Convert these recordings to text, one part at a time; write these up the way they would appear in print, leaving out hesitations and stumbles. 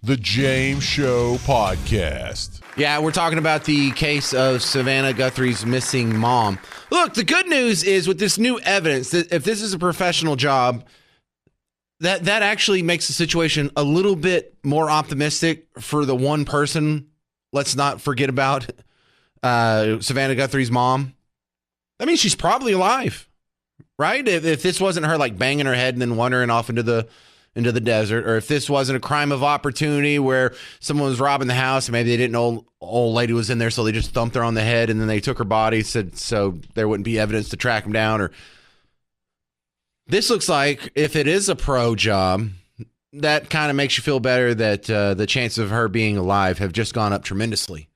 The James Show Podcast. Yeah, we're talking about the case of Savannah Guthrie's missing mom. Look, the good news is with this new evidence, that if this is a professional job, that actually makes the situation a little bit more optimistic for the one person. Let's not forget about Savannah Guthrie's mom. That means she's probably alive, right? If this wasn't her like banging her head and then wandering off into the desert, or if this wasn't a crime of opportunity where someone was robbing the house and maybe they didn't know old lady was in there, so they just thumped her on the head and then they took her body so there wouldn't be evidence to track him down. Or this looks like, if it is a pro job, that kind of makes you feel better that the chances of her being alive have just gone up tremendously.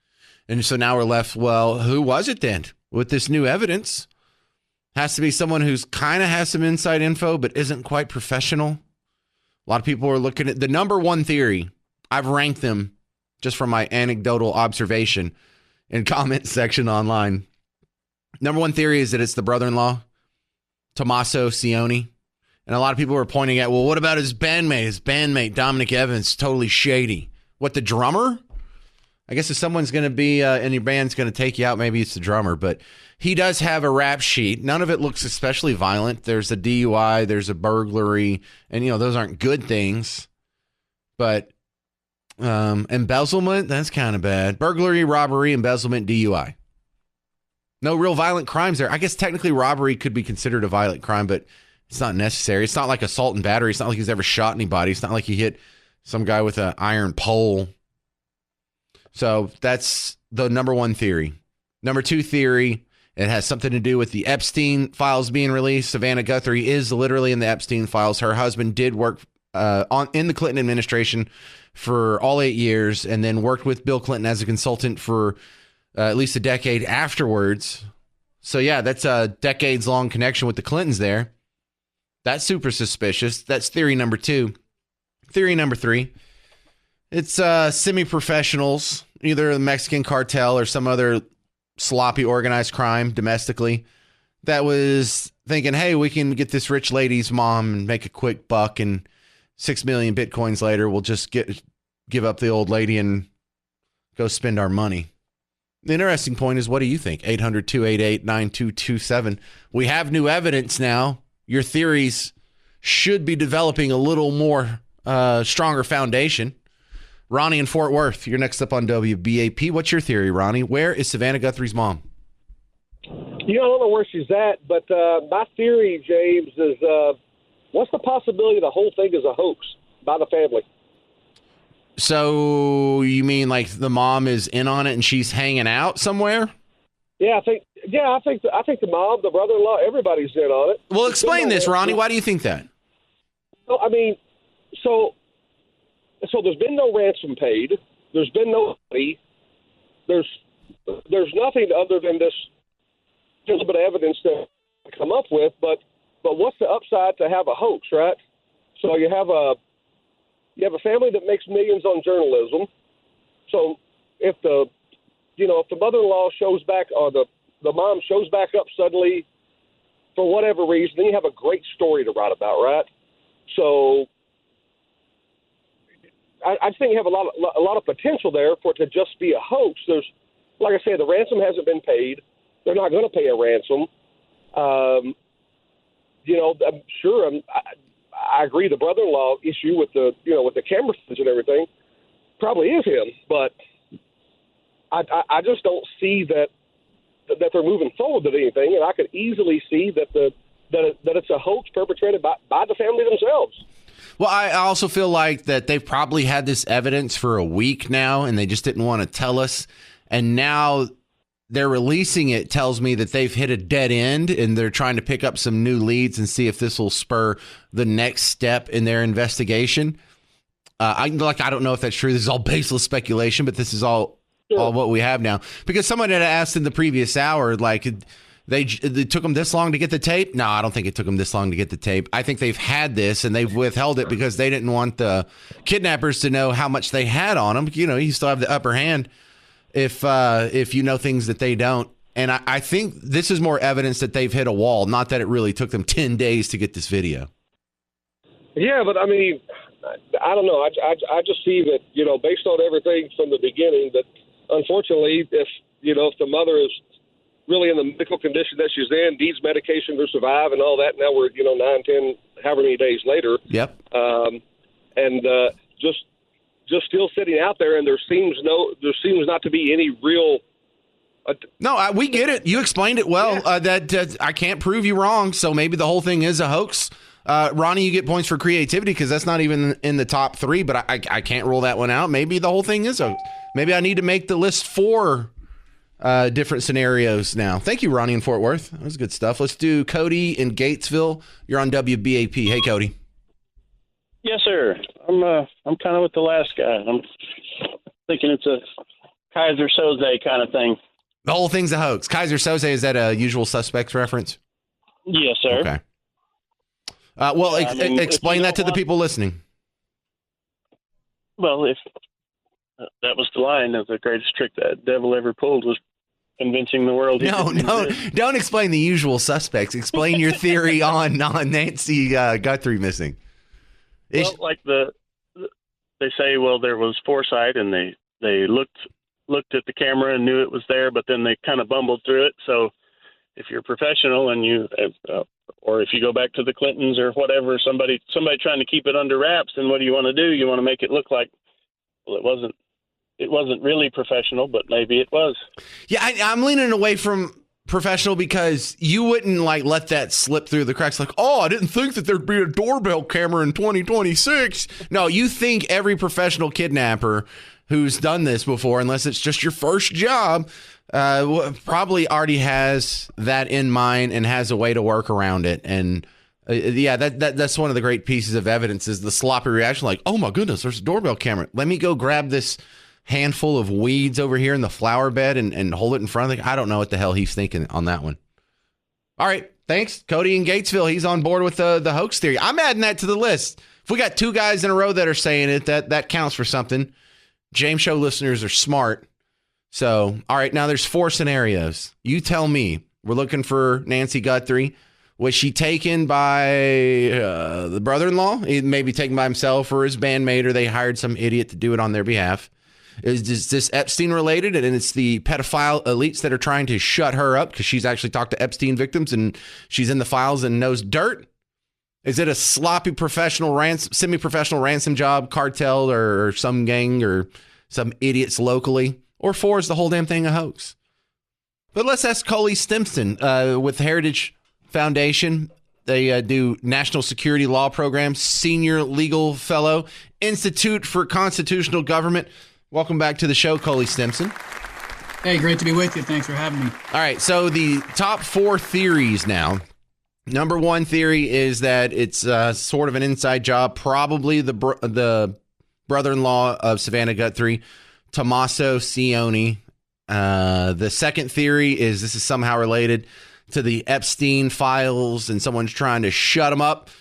And so now we're left, well, who was it then? With this new evidence, has to be someone who's kind of has some inside info but isn't quite professional. A lot of people are looking at the number one theory. I've ranked them just from my anecdotal observation in comment section online. Number one theory is that it's the brother-in-law, Tommaso Cioni. And a lot of people are pointing at, well, what about his bandmate, Dominic Evans, totally shady. What, the drummer? I guess if someone's going to be in your band's going to take you out, maybe it's the drummer. But he does have a rap sheet. None of it looks especially violent. There's a DUI, there's a burglary, and, those aren't good things. But embezzlement, that's kind of bad. Burglary, robbery, embezzlement, DUI. No real violent crimes there. I guess technically robbery could be considered a violent crime, but it's not necessary. It's not like assault and battery. It's not like he's ever shot anybody. It's not like he hit some guy with an iron pole. So that's the number one theory. Number two theory, it has something to do with the Epstein files being released. Savannah Guthrie is literally in the Epstein files. Her husband did work in the Clinton administration for all 8 years and then worked with Bill Clinton as a consultant for at least a decade afterwards. So, yeah, that's a decades-long connection with the Clintons there. That's super suspicious. That's theory number two. Theory number three. It's semi-professionals, either the Mexican cartel or some other sloppy organized crime domestically that was thinking, hey, we can get this rich lady's mom and make a quick buck, and 6 million Bitcoins later, we'll just give up the old lady and go spend our money. The interesting point is, what do you think? 800-288-9227. We have new evidence now. Your theories should be developing a little more stronger foundation. Ronnie in Fort Worth, you're next up on WBAP. What's your theory, Ronnie? Where is Savannah Guthrie's mom? I don't know where she's at, but my theory, James, is what's the possibility the whole thing is a hoax by the family? So you mean like the mom is in on it and she's hanging out somewhere? Yeah, I think the mom, the brother-in-law, everybody's in on it. Well, explain this, Ronnie. Why do you think that? Well, So there's been no ransom paid. There's been no money. There's nothing other than this little bit of evidence to come up with. But what's the upside to have a hoax, right? So you have a family that makes millions on journalism. So if the mother-in-law shows back, or the mom shows back up suddenly for whatever reason, then you have a great story to write about, right? So I think you have a lot of potential there for it to just be a hoax. There's, like I said, the ransom hasn't been paid. They're not going to pay a ransom. I'm sure. I agree. The brother-in-law issue with the camera footage and everything probably is him, but I just don't see that they're moving forward with anything, and I could easily see that it's a hoax perpetrated by the family themselves. Well, I also feel like that they've probably had this evidence for a week now, and they just didn't want to tell us. And now they're releasing it, tells me that they've hit a dead end, and they're trying to pick up some new leads and see if this will spur the next step in their investigation. I don't know if that's true. This is all baseless speculation, but this is all what we have now. Because someone had asked in the previous hour, like, They took them this long to get the tape? No, I don't think it took them this long to get the tape. I think they've had this and they've withheld it because they didn't want the kidnappers to know how much they had on them. You still have the upper hand if you know things that they don't. And I think this is more evidence that they've hit a wall, not that it really took them 10 days to get this video. Yeah, but I mean, I don't know. I just see that, based on everything from the beginning, that unfortunately, if the mother is really in the medical condition that she's in, needs medication to survive and all that, now we're, 9, 10, however many days later. Yep. And just still sitting out there, and there seems not to be any real. No, we get it. You explained it well. Yeah. That I can't prove you wrong. So maybe the whole thing is a hoax. Ronnie, you get points for creativity because that's not even in the top 3. But I can't rule that one out. Maybe the whole thing is a hoax. Maybe I need to make the list 4 different scenarios now. Thank you, Ronnie in Fort Worth. That was good stuff. Let's do Cody in Gatesville. You're on WBAP. Hey, Cody. Yes, sir. I'm kind of with the last guy. I'm thinking it's a Kaiser Soze kind of thing. The whole thing's a hoax. Kaiser Soze, is that a Usual Suspects reference? Yes, sir. Okay. Explain that to the people listening. Well, if that was the line of the greatest trick that devil ever pulled was convincing the world. No, don't explain the Usual Suspects. Explain your theory on Nancy Guthrie missing. Well, like they say, there was foresight, and they looked at the camera and knew it was there, but then they kind of bumbled through it. So if you're professional and or if you go back to the Clintons or whatever, somebody trying to keep it under wraps, then what do you want to do? You want to make it look like, well, it wasn't really professional, but maybe it was. Yeah, I'm leaning away from professional because you wouldn't let that slip through the cracks. Like, oh, I didn't think that there'd be a doorbell camera in 2026. No, you think every professional kidnapper who's done this before, unless it's just your first job, probably already has that in mind and has a way to work around it. And that's one of the great pieces of evidence is the sloppy reaction. Like, oh my goodness, there's a doorbell camera. Let me go grab this handful of weeds over here in the flower bed and hold it in front of the. I don't know what the hell he's thinking on that one. All right. Thanks. Cody in Gatesville. He's on board with the hoax theory. I'm adding that to the list. If we got 2 guys in a row that are saying it, that counts for something. James Show listeners are smart. So, all right, now there's 4 scenarios. You tell me. We're looking for Nancy Guthrie. Was she taken by the brother-in-law? He may be taken by himself or his bandmate, or they hired some idiot to do it on their behalf. Is this Epstein related? And it's the pedophile elites that are trying to shut her up because she's actually talked to Epstein victims and she's in the files and knows dirt? Is it a sloppy semi-professional ransom job, cartel, or some gang or some idiots locally? Or 4, is the whole damn thing a hoax? But let's ask Coley Stimson with Heritage Foundation. They do national security law programs, senior legal fellow, Institute for Constitutional Government. Welcome back to the show, Coley Stimson. Hey, great to be with you. Thanks for having me. All right, so the top 4 theories now. Number 1 theory is that it's sort of an inside job, probably the brother-in-law of Savannah Guthrie, Tommaso Cioni. The second theory is this is somehow related to the Epstein files and someone's trying to shut them up.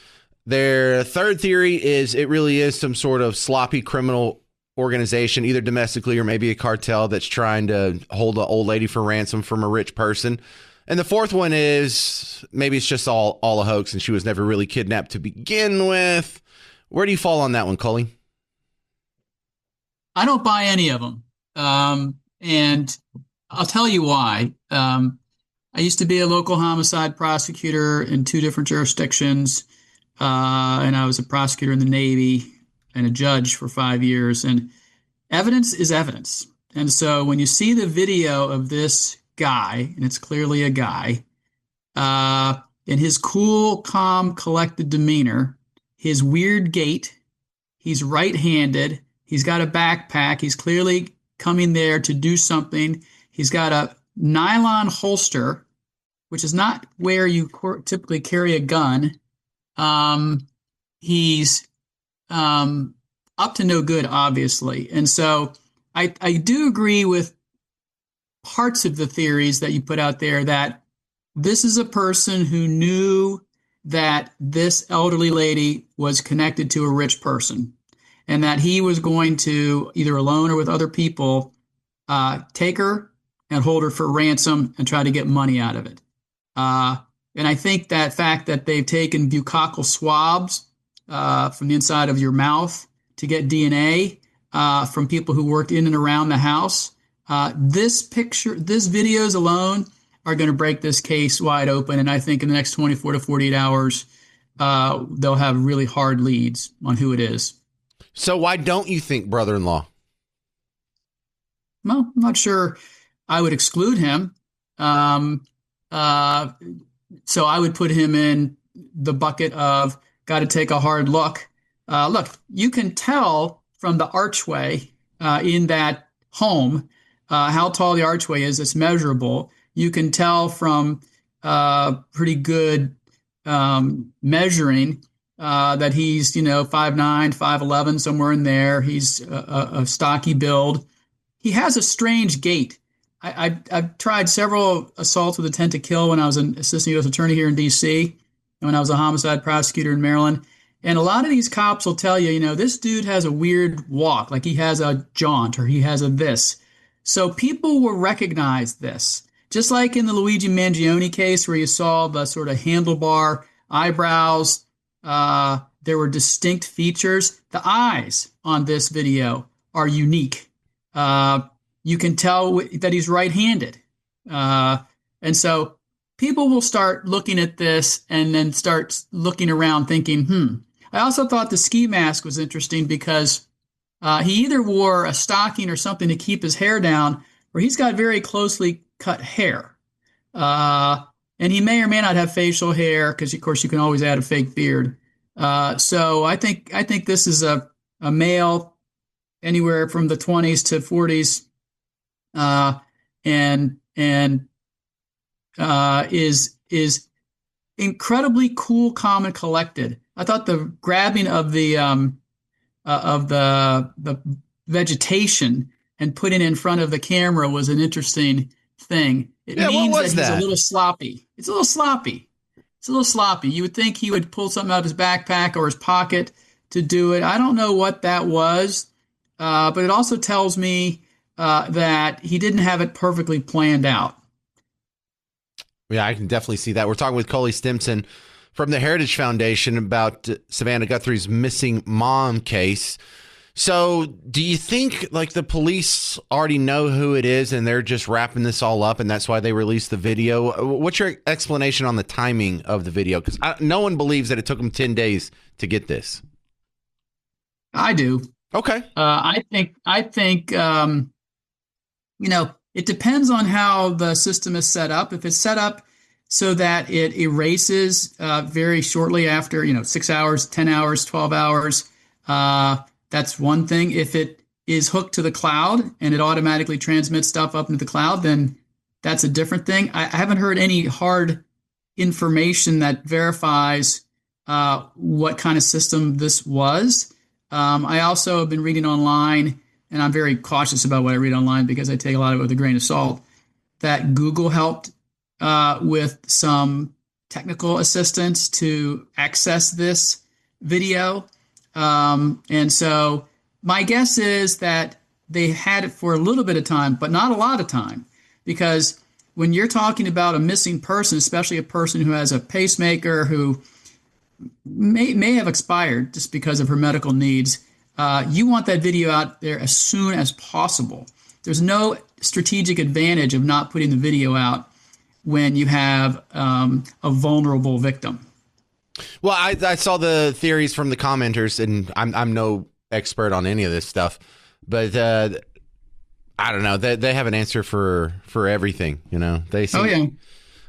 Their third theory is it really is some sort of sloppy criminal organization, either domestically or maybe a cartel that's trying to hold an old lady for ransom from a rich person. And the fourth one is maybe it's just all a hoax and she was never really kidnapped to begin with. Where do you fall on that one, Coley? I don't buy any of them. And I'll tell you why. I used to be a local homicide prosecutor in 2 different jurisdictions. And I was a prosecutor in the Navy and a judge for 5 years. And evidence is evidence. And so when you see the video of this guy, and it's clearly a guy, in his cool, calm, collected demeanor, his weird gait, he's right-handed, he's got a backpack, he's clearly coming there to do something. He's got a nylon holster, which is not where you typically carry a gun. He's up to no good, obviously. And so I do agree with parts of the theories that you put out there that this is a person who knew that this elderly lady was connected to a rich person and that he was going to, either alone or with other people, take her and hold her for ransom and try to get money out of it. And I think that fact that they've taken buccal swabs from the inside of your mouth to get DNA from people who worked in and around the house. This videos alone are going to break this case wide open. And I think in the next 24 to 48 hours, they'll have really hard leads on who it is. So why don't you think brother-in-law? Well, I'm not sure I would exclude him. So I would put him in the bucket of got to take a hard look. Look, you can tell from the archway in that home how tall the archway is. It's measurable. You can tell from pretty good measuring that he's 5'9", 5'11", somewhere in there. He's a stocky build. He has a strange gait. I've tried several assaults with intent to kill when I was an assistant U.S. attorney here in D.C. and when I was a homicide prosecutor in Maryland. And a lot of these cops will tell you, this dude has a weird walk, like he has a jaunt or he has a this. So people will recognize this. Just like in the Luigi Mangione case where you saw the sort of handlebar eyebrows, there were distinct features. The eyes on this video are unique. You can tell that he's right-handed. And so people will start looking at this and then start looking around thinking, I also thought the ski mask was interesting because he either wore a stocking or something to keep his hair down, or he's got very closely cut hair. And he may or may not have facial hair because, of course, you can always add a fake beard. So I think this is a male anywhere from the 20s to 40s, and is incredibly cool, calm, and collected. I thought the grabbing of the vegetation and putting it in front of the camera was an interesting thing. It means that he's a little sloppy. It's a little sloppy. You would think he would pull something out of his backpack or his pocket to do it. I don't know what that was, but it also tells me that he didn't have it perfectly planned out. Yeah, I can definitely see that. We're talking with Coley Stimson from the Heritage Foundation about Savannah Guthrie's missing mom case. So do you think like the police already know who it is and they're just wrapping this all up and that's why they released the video? What's your explanation on the timing of the video? Because no one believes that it took them 10 days to get this. I do. Okay. I think it depends on how the system is set up. If it's set up so that it erases very shortly after, 6 hours, 10 hours, 12 hours, that's one thing. If it is hooked to the cloud and it automatically transmits stuff up into the cloud, then that's a different thing. I haven't heard any hard information that verifies what kind of system this was. I also have been reading online, and I'm very cautious about what I read online because I take a lot of it with a grain of salt, that Google helped with some technical assistance to access this video. And so my guess is that they had it for a little bit of time, but not a lot of time, because when you're talking about a missing person, especially a person who has a pacemaker who may have expired just because of her medical needs, you want that video out there as soon as possible. There's no strategic advantage of not putting the video out when you have a vulnerable victim. Well, I saw the theories from the commenters, and I'm no expert on any of this stuff, but I don't know. They have an answer for everything, They seem, oh yeah.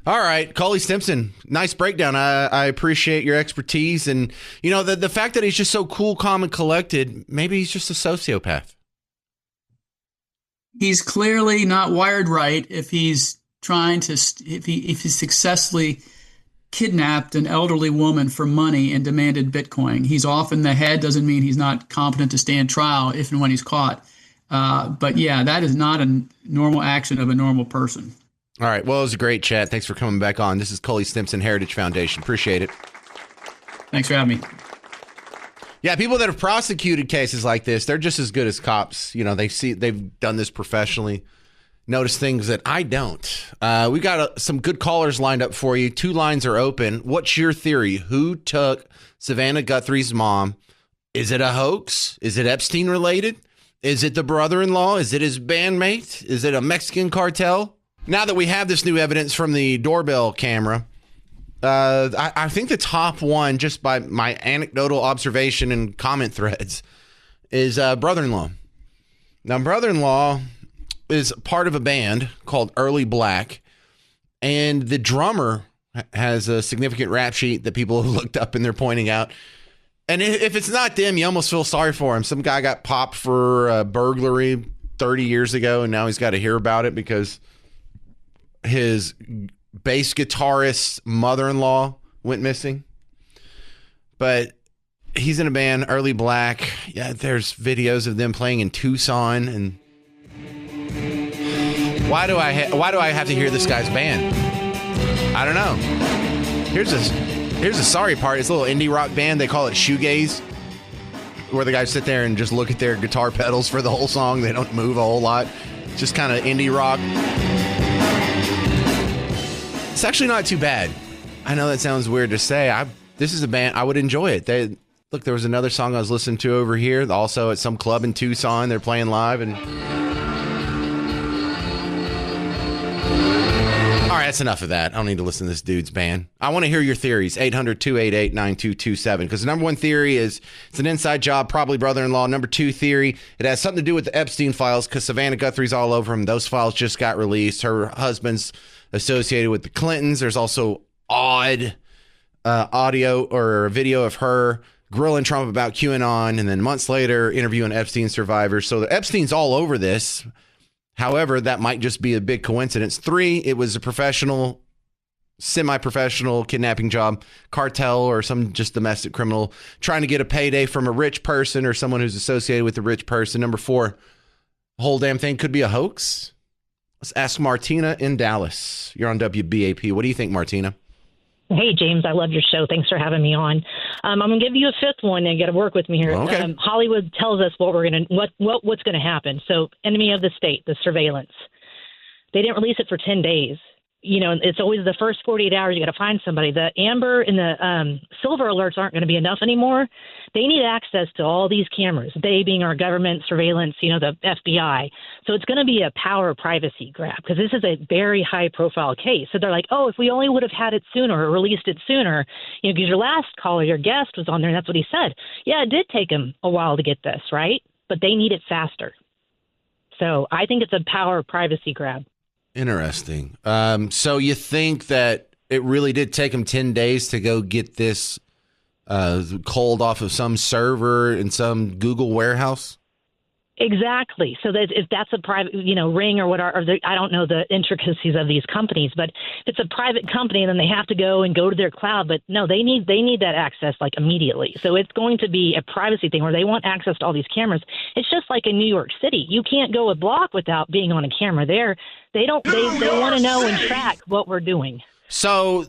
All right, Coley Stimson, nice breakdown. I appreciate your expertise, and the fact that he's just so cool, calm, and collected. Maybe he's just a sociopath. He's clearly not wired right if he's trying to if he successfully kidnapped an elderly woman for money and demanded Bitcoin. He's off in the head. Doesn't mean he's not competent to stand trial if and when he's caught. But yeah, that is not a normal action of a normal person. All right. Well, it was a great chat. Thanks for coming back on. This is Coley Stimson, Heritage Foundation. Appreciate it. Thanks for having me. Yeah, people that have prosecuted cases like this, they're just as good as cops. They've done this professionally. Notice things that I don't. We got some good callers lined up for you. 2 lines are open. What's your theory? Who took Savannah Guthrie's mom. Is it a hoax? Is it Epstein related? Is it the brother-in-law? Is it his bandmate? Is it a Mexican cartel? Now that we have this new evidence from the doorbell camera, I think the top one, just by my anecdotal observation and comment threads, is brother-in-law. Now, brother-in-law is part of a band called Early Black, and the drummer has a significant rap sheet that people have looked up and they're pointing out. And if it's not them, you almost feel sorry for him. Some guy got popped for burglary 30 years ago, and now he's got to hear about it because his bass guitarist's mother-in-law went missing. But he's in a band, Early Black. Yeah, there's videos of them playing in Tucson. And why do I have to hear this guy's band? I don't know. Here's the sorry part. It's a little indie rock band. They call it shoegaze, where the guys sit there and just look at their guitar pedals for the whole song. They don't move a whole lot. It's just kind of indie rock. It's actually not too bad. I know that sounds weird to say. This is a band I would enjoy it. Look, there was another song I was listening to over here, also at some club in Tucson. They're playing live, and all right, that's enough of that. I don't need to listen to this dude's band. I want to hear your theories. 800-288-9227. Because the number one theory is it's an inside job, probably brother-in-law. Number two theory, it has something to do with the Epstein files because Savannah Guthrie's all over him. Those files just got released. Her husband's associated with the Clintons. There's also odd audio or video of her grilling Trump about QAnon, and then months later interviewing Epstein survivors. So the Epstein's all over this. However, that might just be a big coincidence. 3, it was a professional, semi-professional kidnapping job, cartel or some just domestic criminal trying to get a payday from a rich person or someone who's associated with a rich person. Number 4, the whole damn thing could be a hoax. Let's ask Martina in Dallas. You're on WBAP. What do you think, Martina? Hey, James, I love your show. Thanks for having me on. I'm going to give you a 5th one and you got to work with me here. Okay. Hollywood tells us what's going to happen. So enemy of the state, the surveillance. They didn't release it for 10 days. You know, it's always the first 48 hours you got to find somebody. The amber and the silver alerts aren't going to be enough anymore. They need access to all these cameras, they being our government surveillance, you know, the FBI. So it's going to be a power privacy grab because this is a very high profile case. So they're like, oh, if we only would have had it sooner or released it sooner, you know, because your last caller, your guest was on there and that's what he said. Yeah, it did take him a while to get this, right? But they need it faster. So I think it's a power privacy grab. Interesting. So you think that it really did take them 10 days to go get this culled off of some server in some Google warehouse? Exactly. So that if that's a private, you know, ring or whatever, I don't know the intricacies of these companies, but if it's a private company, then they have to go to their cloud. But no, they need that access like immediately. So it's going to be a privacy thing where they want access to all these cameras. It's just like in New York City. You can't go a block without being on a camera there. They want to know and track what we're doing. So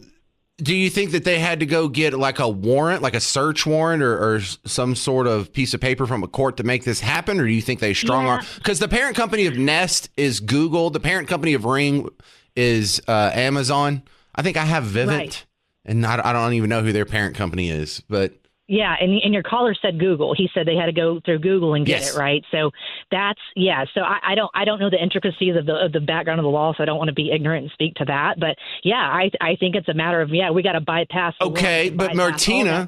do you think that they had to go get like a warrant, like a search warrant or some sort of piece of paper from a court to make this happen? Or do you think they strong arm? Because the parent company of Nest is Google. The parent company of Ring is Amazon. I think I have Vivint. Right. And I don't even know who their parent company is, but. Yeah, and your caller said Google. He said they had to go through Google and get it, right? So that's So I don't know the intricacies of the background of the law, so I don't want to be ignorant and speak to that. But yeah, I think it's a matter of we got to bypass. Okay, but Martina,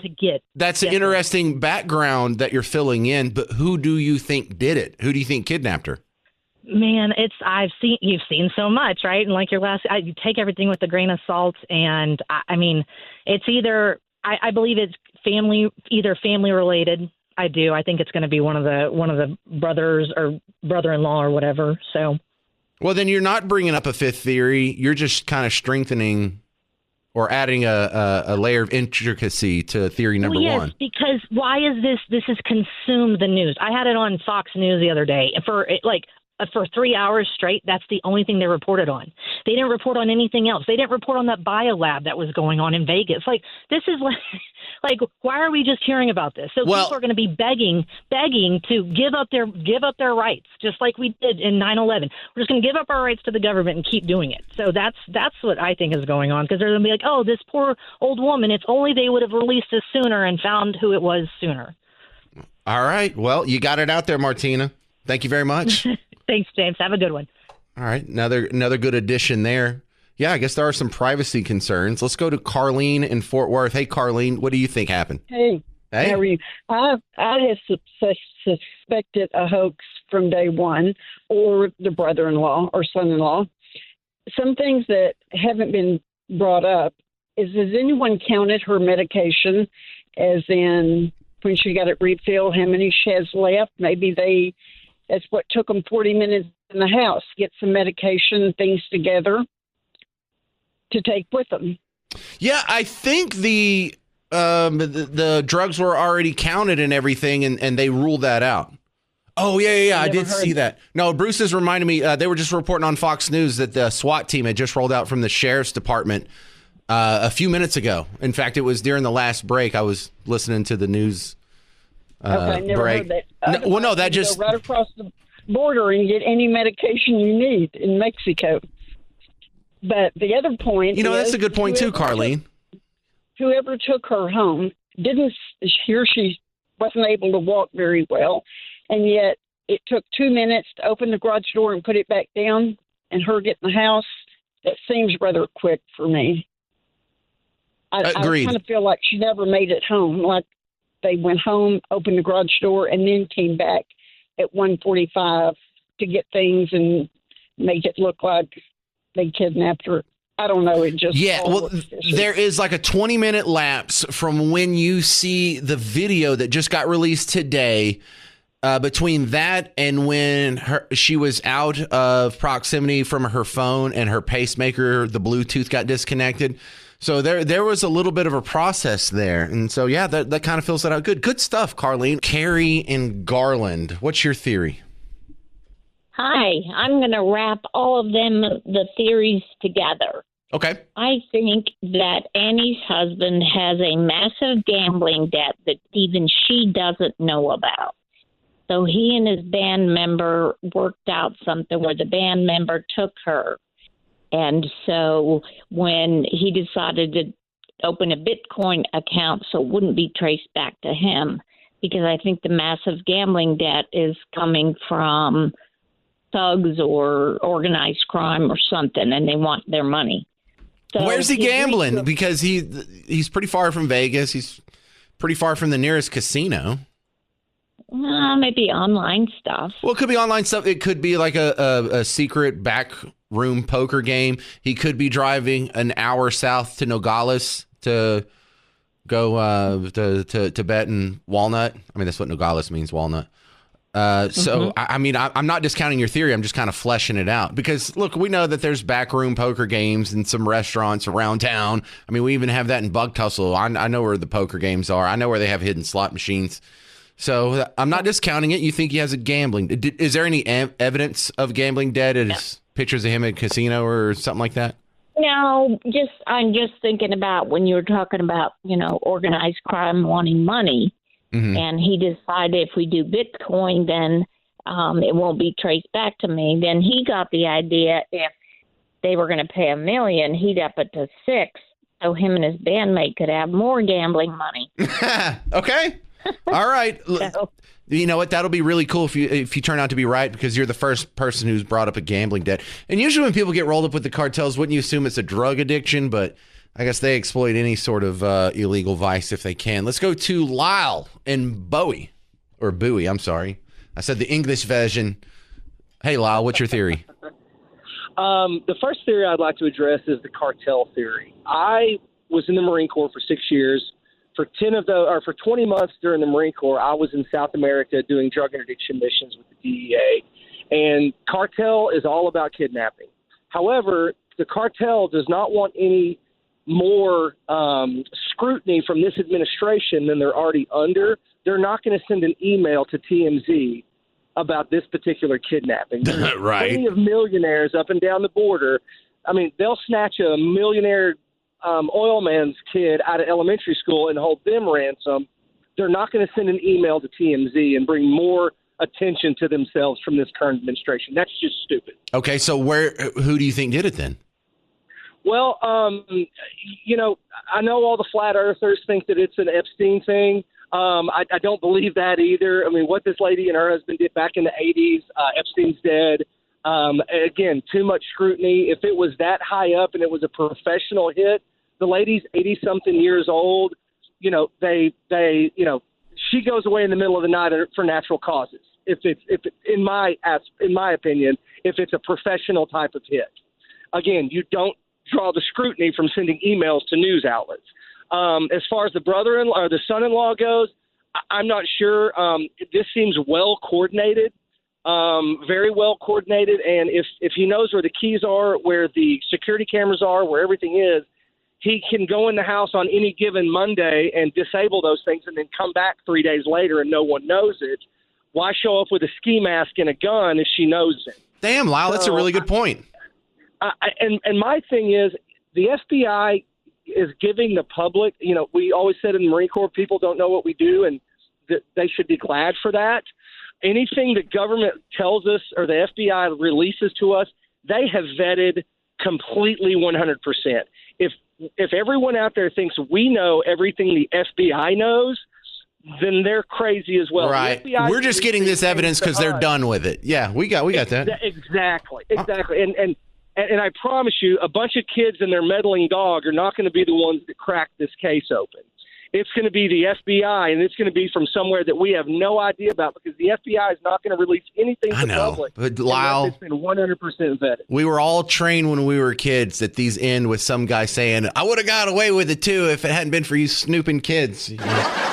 that's an interesting background that you're filling in. But who do you think did it? Who do you think kidnapped her? Man, you've seen so much, right? And like you take everything with a grain of salt. And I mean, it's either. I believe it's either family related. I do. I think it's going to be one of the brothers or brother-in-law or whatever. So, well, then you're not bringing up a 5th theory. You're just kind of strengthening or adding a layer of intricacy to theory number 1. Because why is this has consumed the news? I had it on Fox News the other day for like for 3 hours straight. That's the only thing they reported on. They didn't report on anything else. They didn't report on that biolab that was going on in Vegas. Like, this is like why are we just hearing about this? So people are going to be begging to give up their rights, just like we did in 9/11. We're just going to give up our rights to the government and keep doing it. So that's what I think is going on, because they're going to be like, oh, this poor old woman. It's only they would have released this sooner and found who it was sooner. All right. Well, you got it out there, Martina. Thank you very much. Thanks, James. Have a good one. All right. Another good addition there. Yeah, I guess there are some privacy concerns. Let's go to Carlene in Fort Worth. Hey, Carlene, what do you think happened? Hey. How are you? I have suspected a hoax from day one, or the brother-in-law or son-in-law. Some things that haven't been brought up is, has anyone counted her medication, as in when she got it refilled, how many she has left? Maybe that's what took them 40 minutes in the house, get some medication, things together to take with them. Yeah, I think the drugs were already counted and everything, and they ruled that out. Oh, yeah. I did see that. No, Bruce is reminding me, they were just reporting on Fox News that the SWAT team had just rolled out from the sheriff's department a few minutes ago. In fact, it was during the last break. I was listening to the news never break. Heard that. No, that just... Go right across the border and get any medication you need in Mexico. But the other point is... that's a good point too, Carlene. Whoever took her home she wasn't able to walk very well, and yet it took 2 minutes to open the garage door and put it back down, and her get in the house. That seems rather quick for me. Agreed. I kind of feel like she never made it home. Like they went home, opened the garage door, and then came back at 1:45 to get things and make it look like they kidnapped her. I don't know. It just... Yeah, well, there is like a 20-minute lapse from when you see the video that just got released today, between that and when she was out of proximity from her phone and her pacemaker, the Bluetooth got disconnected. So there was a little bit of a process there. And so, yeah, that kind of fills that out. Good stuff, Carlene. Carrie and Garland, what's your theory? Hi, I'm going to wrap all of the theories together. Okay. I think that Annie's husband has a massive gambling debt that even she doesn't know about. So he and his band member worked out something where the band member took her. And so when he decided to open a Bitcoin account so it wouldn't be traced back to him, because I think the massive gambling debt is coming from thugs or organized crime or something, and they want their money. So where's he gambling? Because he's pretty far from Vegas. He's pretty far from the nearest casino. Maybe online stuff. Well, it could be online stuff. It could be like a secret back room poker game. He could be driving an hour south to Nogales to go to bet in Walnut. I mean, that's what Nogales means, Walnut. So, I mean, I'm not discounting your theory. I'm just kind of fleshing it out because, look, we know that there's backroom poker games in some restaurants around town. I mean, we even have that in Bug Tussle. I know where the poker games are. I know where they have hidden slot machines. So I'm not discounting it. You think he has a gambling. Is there any evidence of gambling debt? Is pictures of him at a casino or something like that? No, I'm just thinking about when you were talking about, organized crime wanting money. Mm-hmm. And he decided if we do Bitcoin, then it won't be traced back to me. Then he got the idea if they were going to pay $1 million, he'd up it to $6 million, so him and his bandmate could have more gambling money. Okay. All right. So, you know what? That'll be really cool if you turn out to be right, because you're the first person who's brought up a gambling debt. And usually when people get rolled up with the cartels, wouldn't you assume it's a drug addiction? But I guess they exploit any sort of illegal vice if they can. Let's go to Lyle in Bowie. I'm sorry. I said the English version. Hey, Lyle, what's your theory? The first theory I'd like to address is the cartel theory. I was in the Marine Corps for 6 years. For 20 months during the Marine Corps, I was in South America doing drug interdiction missions with the DEA. And cartel is all about kidnapping. However, the cartel does not want any more scrutiny from this administration than they're already under. They're not going to send an email to TMZ about this particular kidnapping. There's Right. plenty of millionaires up and down the border. I mean, they'll snatch a millionaire oil man's kid out of elementary school and hold them ransom. They're not going to send an email to TMZ and bring more attention to themselves from this current administration. That's just stupid. Okay, so who do you think did it then? Well, you know, I know all the flat earthers think that it's an Epstein thing. I don't believe that either. I mean, what this lady and her husband did back in the 80s, Epstein's dead. Again, too much scrutiny. If it was that high up and it was a professional hit, the lady's 80-something years old. You know, she goes away in the middle of the night for natural causes. In my opinion, if it's a professional type of hit, again, you don't draw the scrutiny from sending emails to news outlets. As far as the brother-in-law or the son-in-law goes, I'm not sure. This seems well coordinated, very well coordinated. And if he knows where the keys are, where the security cameras are, where everything is, he can go in the house on any given Monday and disable those things and then come back 3 days later and no one knows it. Why show up with a ski mask and a gun if she knows it? Damn, Lyle, that's a really good point. And my thing is, the FBI is giving the public, you know, we always said in the Marine Corps, people don't know what we do, and they should be glad for that. Anything the government tells us or the FBI releases to us, they have vetted completely 100%. If everyone out there thinks we know everything the FBI knows, then they're crazy as well. Right. We're just getting this evidence because they're done with it. Yeah, we got that. Exactly. And I promise you, a bunch of kids and their meddling dog are not going to be the ones that crack this case open. It's going to be the FBI, and it's going to be from somewhere that we have no idea about because the FBI is not going to release anything to the public. But Lyle, it's been 100% vetted. We were all trained when we were kids that these end with some guy saying, I would have got away with it too if it hadn't been for you snooping kids. You know?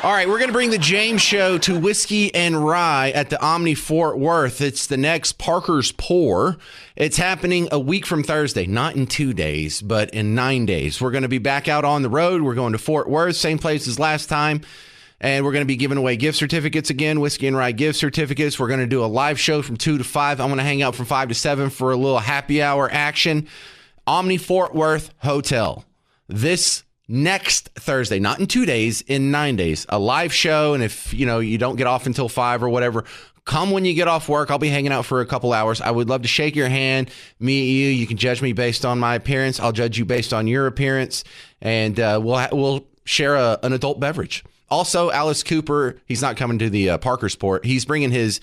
All right, we're going to bring the James Show to Whiskey and Rye at the Omni Fort Worth. It's the next Parker's Pour. It's happening a week from Thursday, not in 2 days, but in 9 days. We're going to be back out on the road. We're going to Fort Worth, same place as last time. And we're going to be giving away gift certificates again, Whiskey and Rye gift certificates. We're going to do a live show from 2 to 5. I'm going to hang out from 5 to 7 for a little happy hour action. Omni Fort Worth Hotel. This next Thursday, not in 2 days, in 9 days, a live show. And if you don't get off until 5 or whatever, come when you get off work. I'll be hanging out for a couple hours. I would love to shake your hand, meet you. You can judge me based on my appearance. I'll judge you based on your appearance, and we'll share an adult beverage. Also, Alice Cooper, he's not coming to the Parker Sport. He's bringing his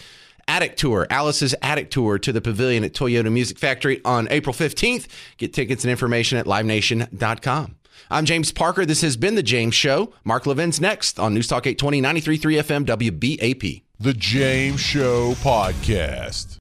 Attic Tour, Alice's Attic Tour, to the Pavilion at Toyota Music Factory on April 15th. Get tickets and information at livenation.com. I'm James Parker. This has been The James Show. Mark Levin's next on News Talk 820, 93.3 FM, WBAP. The James Show Podcast.